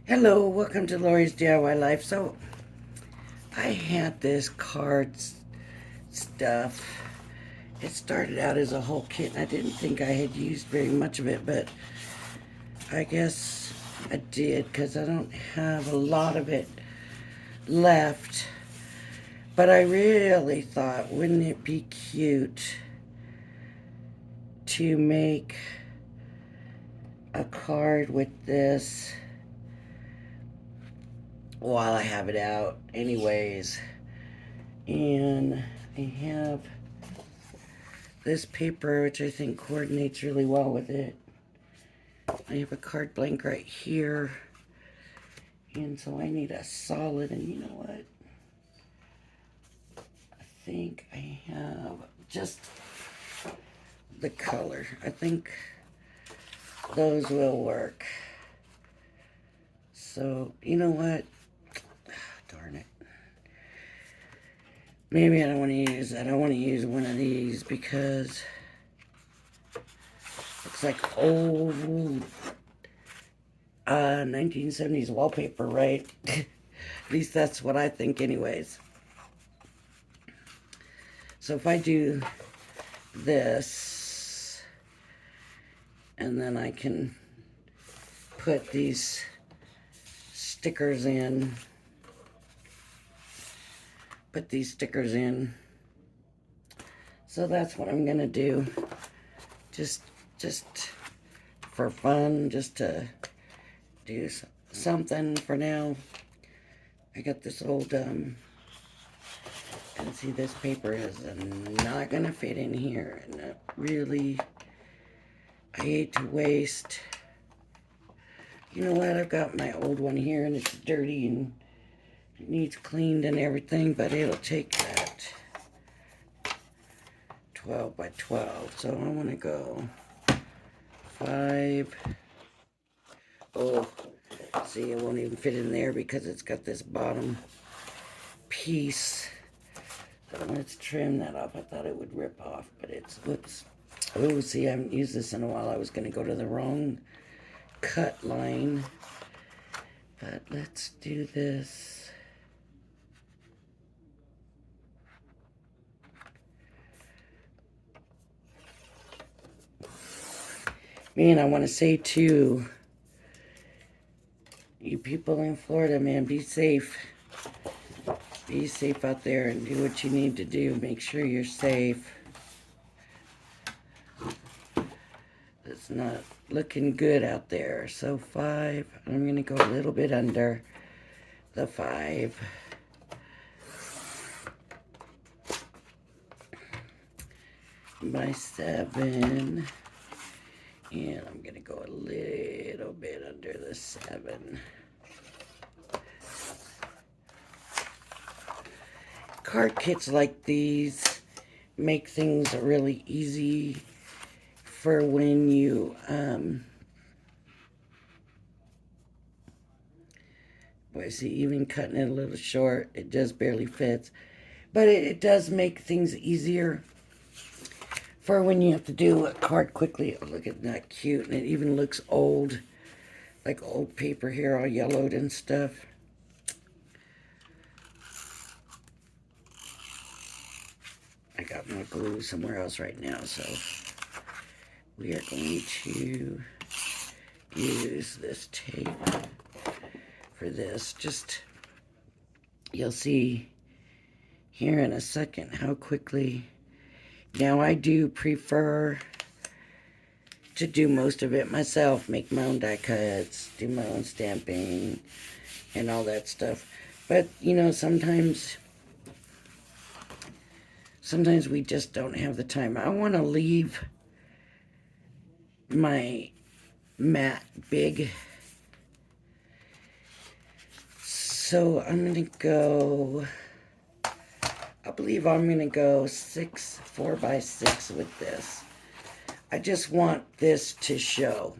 Hello, welcome to Lori's DIY Life. So, I had this stuff. It started out as a whole kit, and I didn't think I had used very much of it, but I guess I did because I don't have a lot of it left. But I really thought, wouldn't it be cute to make a card with this while I have it out, anyways? And I have this paper, which I think coordinates really well with it. I have a card blank right here. And so I need a solid, and you know what? I think I have just the color. I think those will work. So, you know what? Darn it. Maybe I don't want to use that. I want to use one of these because it's like old 1970s wallpaper, right? At least that's what I think anyways. So if I do this, and then I can put these stickers in, So that's what I'm gonna do. Just for fun, just to do something for now. I got this old, and see, this paper is not gonna fit in here, and it really, I hate to waste. You know what, I've got my old one here, and it's dirty, and it needs cleaned and everything, but it'll take that 12 by 12, so I want to go 5. Oh, see, it won't even fit in there because it's got this bottom piece. So let's trim that off. I thought it would rip off, but it's, whoops. Oh, see, I haven't used this in a while. I was going to go to the wrong cut line. But let's do this. Man, I want to say too, you people in Florida, man, be safe. Be safe out there and do what you need to do. Make sure you're safe. It's not looking good out there. So 5, I'm going to go a little bit under the 5. By 7. And I'm going to go a little bit under the 7. Card kits like these make things really easy for when you, boy, see, even cutting it a little short, it just barely fits. But it does make things easier for when you have to do a card quickly. Oh, look at that, cute. And it even looks old, like old paper here, all yellowed and stuff. I got my glue somewhere else right now, so we are going to use this tape for this. Just, you'll see here in a second how quickly. Now, I do prefer to do most of it myself, make my own die cuts, do my own stamping, and all that stuff. But, you know, sometimes we just don't have the time. I want to leave my mat big. So I'm going to go, I believe I'm going to go 4 by 6 with this. I just want this to show.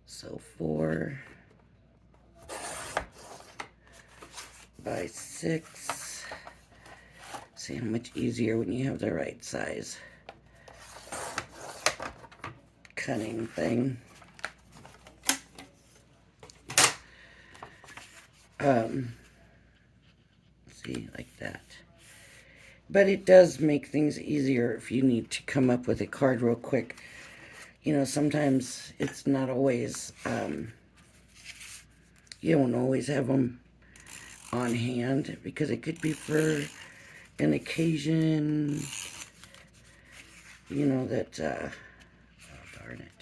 So 4 by 6. See how much easier when you have the right size cunning thing. See, like that. But it does make things easier if you need to come up with a card real quick. You know, sometimes it's not always, you don't always have them on hand because it could be for an occasion, you know, that, oh, darn it.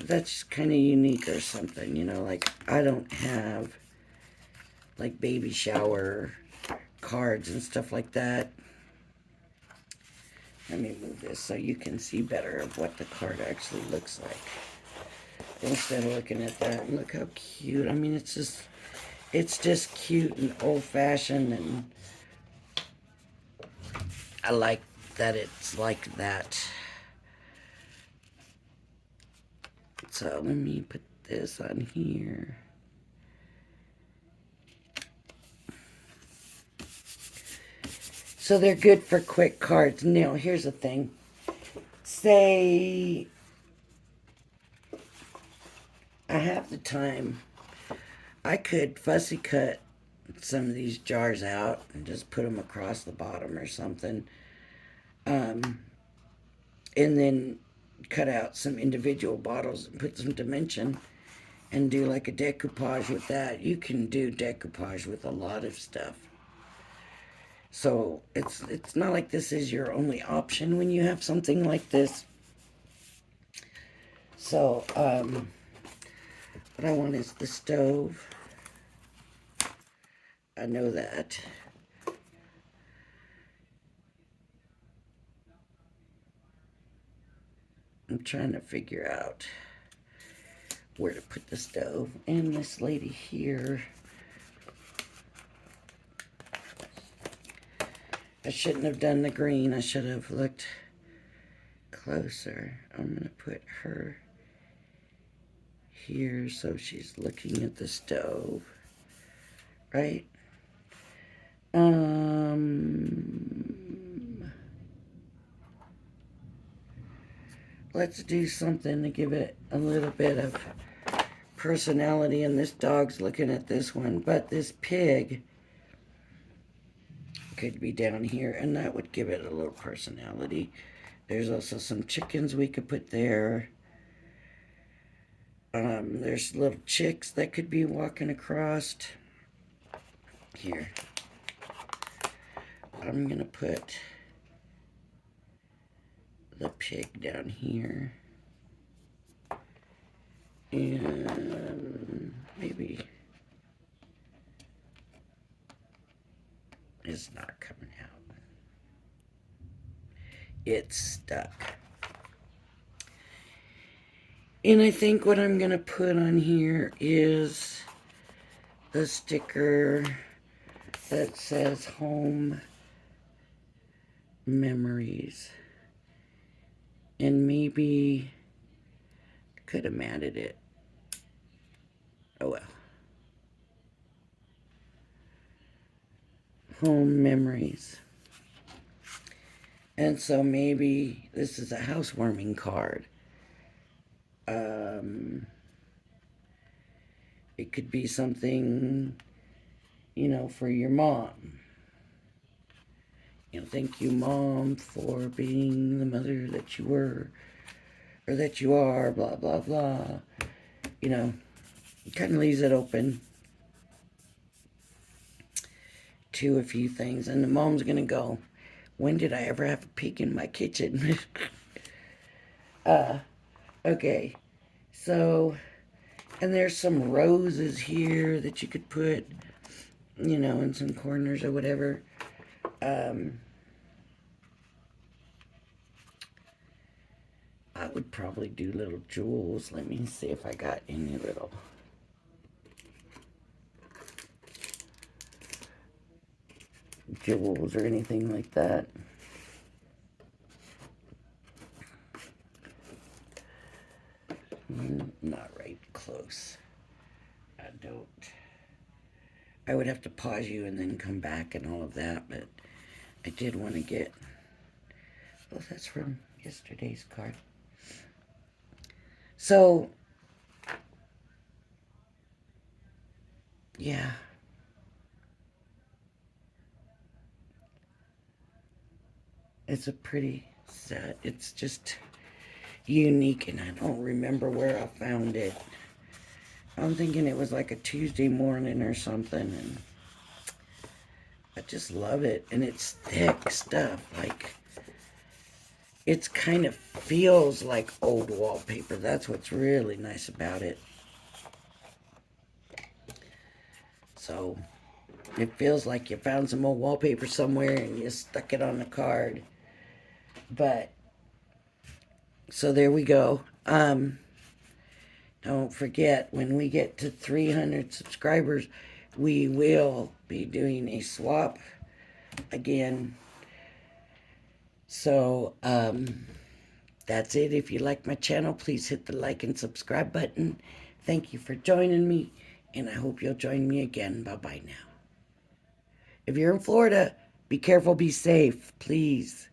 That's kind of unique or something, you know, like I don't have like baby shower cards and stuff like that. Let me move this so you can see better of what the card actually looks like. Instead of looking at that, and look how cute. I mean, it's just cute and old-fashioned, and I like that it's like that. So let me put this on here. So they're good for quick cards. Now, here's the thing. Say I have the time, I could fussy cut some of these jars out and just put them across the bottom or something. And then cut out some individual bottles and put some dimension and do like a decoupage with that. You can do decoupage with a lot of stuff. So it's not like this is your only option when you have something like this. So what I want is the stove. I know that. I'm trying to figure out where to put the stove. And this lady here. I shouldn't have done the green. I should have looked closer. I'm going to put her here so she's looking at the stove. Right? Let's do something to give it a little bit of personality. And this dog's looking at this one. But this pig could be down here, and that would give it a little personality. There's also some chickens we could put there. There's little chicks that could be walking across. Here. I'm going to put the pig down here. And maybe it's not coming out. It's stuck. And I think what I'm going to put on here is the sticker that says home memories. And maybe could have matted it. Oh well. Home memories. And so maybe this is a housewarming card. It could be something, you know, for your mom. You know, thank you, Mom, for being the mother that you were, or that you are, blah, blah, blah. You know, it kind of leaves it open to a few things. And the mom's going to go, when did I ever have a pig in my kitchen? Okay, so, and there's some roses here that you could put, you know, in some corners or whatever. I would probably do little jewels. Let me see if I got any little jewels or anything like that. Not right close. I don't. I would have to pause you and then come back and all of that, but I did want to get, oh, that's from yesterday's card. So, yeah. It's a pretty set. It's just unique, and I don't remember where I found it. I'm thinking it was like a Tuesday morning or something, and I just love it. And it's thick stuff. Like, it's kind of feels like old wallpaper. That's what's really nice about it. So, it feels like you found some old wallpaper somewhere and you stuck it on the card. But, so there we go. Don't forget, when we get to 300 subscribers, we will be doing a swap again. So, that's it. If you like my channel, please hit the like and subscribe button. Thank you for joining me, and I hope you'll join me again. Bye-bye now. If you're in Florida, be careful, be safe, please.